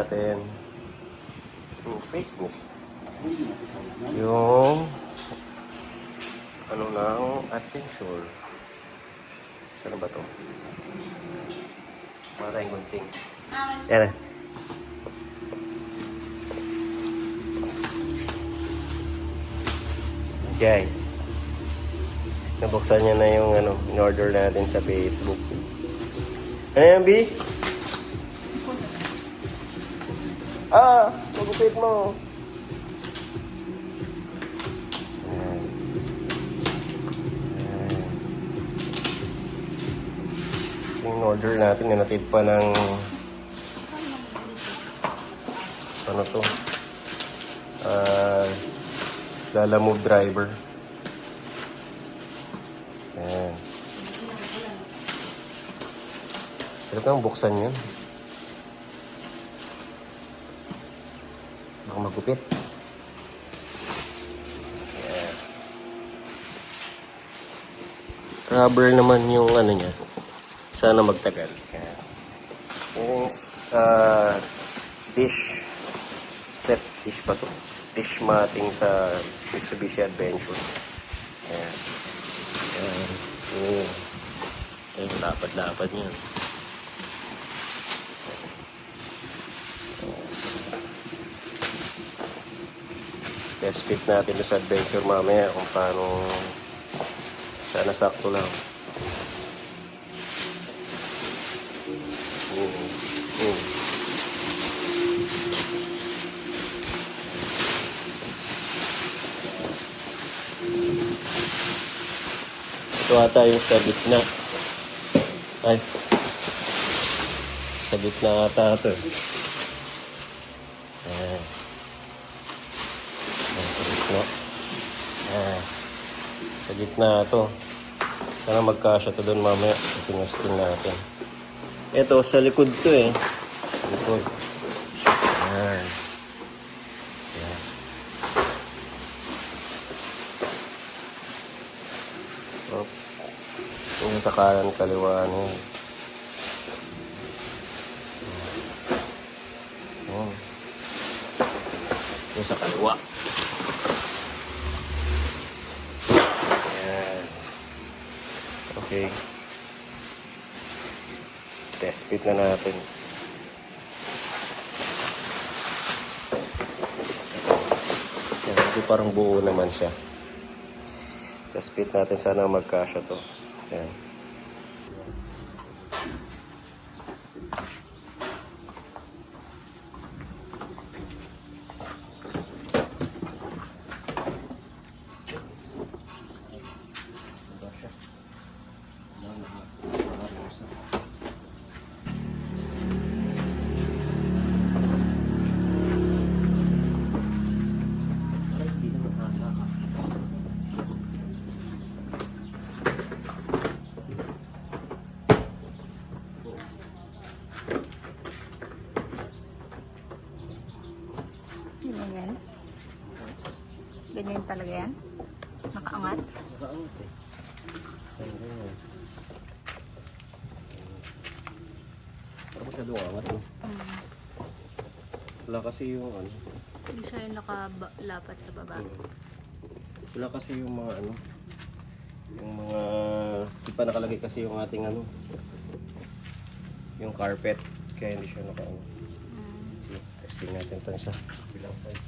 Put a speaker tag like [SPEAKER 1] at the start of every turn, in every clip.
[SPEAKER 1] natin through Facebook yung ano ng adventure. Saan ba to? Mga tayong gunting. Yan na. Guys, nabuksan niya na yung ano, in-order natin sa Facebook. Ano yan, B? Magupit mo. Ayan. Ayan. Yung order natin, ninatid pa ng ano to? Lalamove driver. Ayan. Pero kang buksan yun. Baka magupit. Ayan. Rubber naman yung ano niya. Sana magtagal. Ayan. Yung dish. Step dish pa to. Dish matting sa Mitsubishi Adventure. Ayan. Ayan. Ayan. Lapad-lapad niya. Test fit natin sa adventure mamaya kung paano sana sakto lang. Ito ata yung sa gitna. Ay. Sa gitna ata ito. Ayan. Sa gitna ito. Sana magkasya ito doon mamaya. Tingastin natin. Ito sa likod to eh. Sa likod. Ayan. Ayan. Yung sa kanan kaliwa niya. Yung sa kaliwa. Ayan. Okay. Test fit na natin. Ayan, ito parang buo naman siya. Test fit natin, sana magkasya to. Ayan.
[SPEAKER 2] Ganyan. Ganyan talaga yan? Nakaangat?
[SPEAKER 1] Nakaangat eh. Ayan. Parang masyadong angat no? Wala kasi yung ano.
[SPEAKER 2] Hindi siya yung nakalapat sa baba.
[SPEAKER 1] Wala kasi yung mga ano. Yung mga... Di pa nakalagay kasi yung ating ano. Yung carpet. Kaya hindi siya nakaano. Sige, testing natin ito sa bilang side.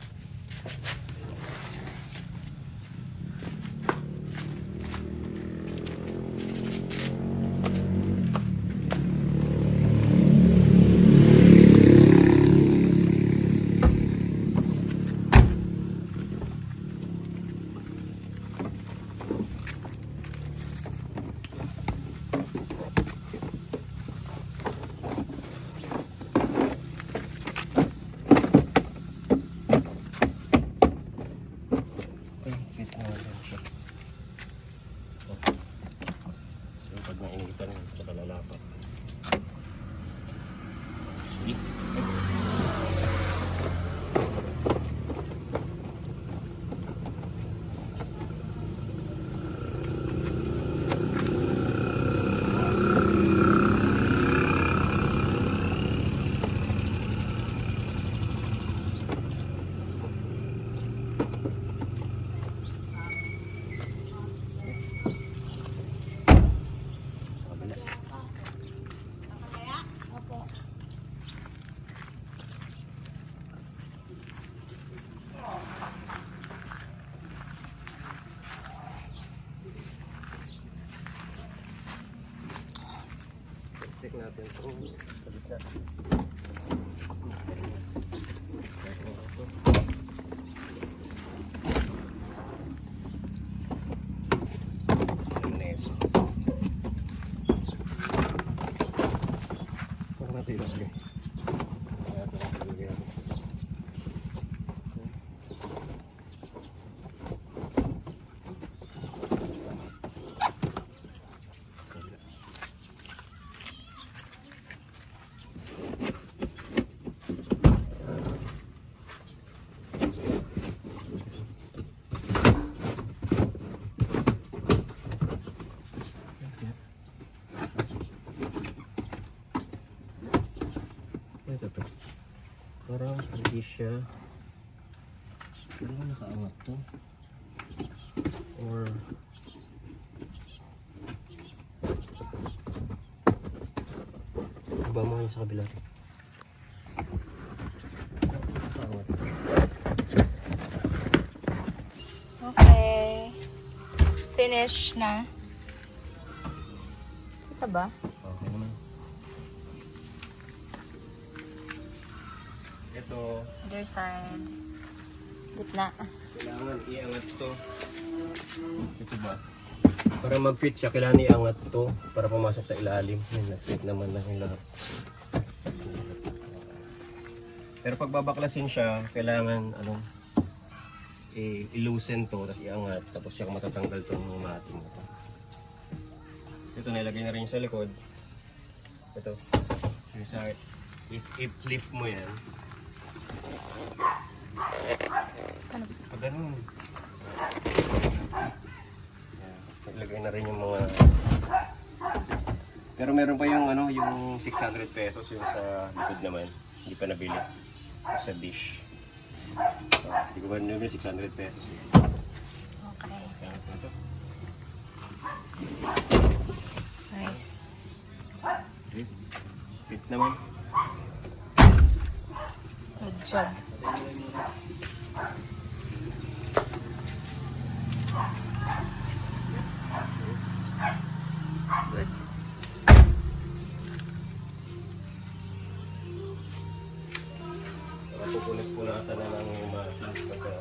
[SPEAKER 1] natin itong sa gitna. Parang natin ilagay. Ito to. Parang hindi siya. Parang nakaangat to. Or iba mo yun sa kabila. Nakaangat.
[SPEAKER 2] Okay. Finish na. Ito ba?
[SPEAKER 1] Okay naman. Ito.
[SPEAKER 2] Other side. Gitna.
[SPEAKER 1] Kailangan iangat to. Ito ba? Para mag-fit siya, kailangan iangat to para pumasok sa ilalim. Yan, nag-fit naman lang yung lahat. Pero pag babaklasin siya, kailangan i-loosen to, tapos iangat, tapos siya matatanggal to ng mati mo. Ito, nilagay na rin sa likod. Ito. Yung sa, i-flip mo yan.
[SPEAKER 2] Ano?
[SPEAKER 1] Pag ganun. Naglagay na rin yung mga... Pero meron pa yung yung 600 pesos yung sa likod naman. Hindi pa nabili. Sa dish. Hindi ko ba nabili 600 pesos eh.
[SPEAKER 2] Okay.
[SPEAKER 1] Kaya ito.
[SPEAKER 2] Nice.
[SPEAKER 1] This. Fit naman.
[SPEAKER 2] Good job. Good.
[SPEAKER 1] Para pupunas-punasan na lang yung mga pagka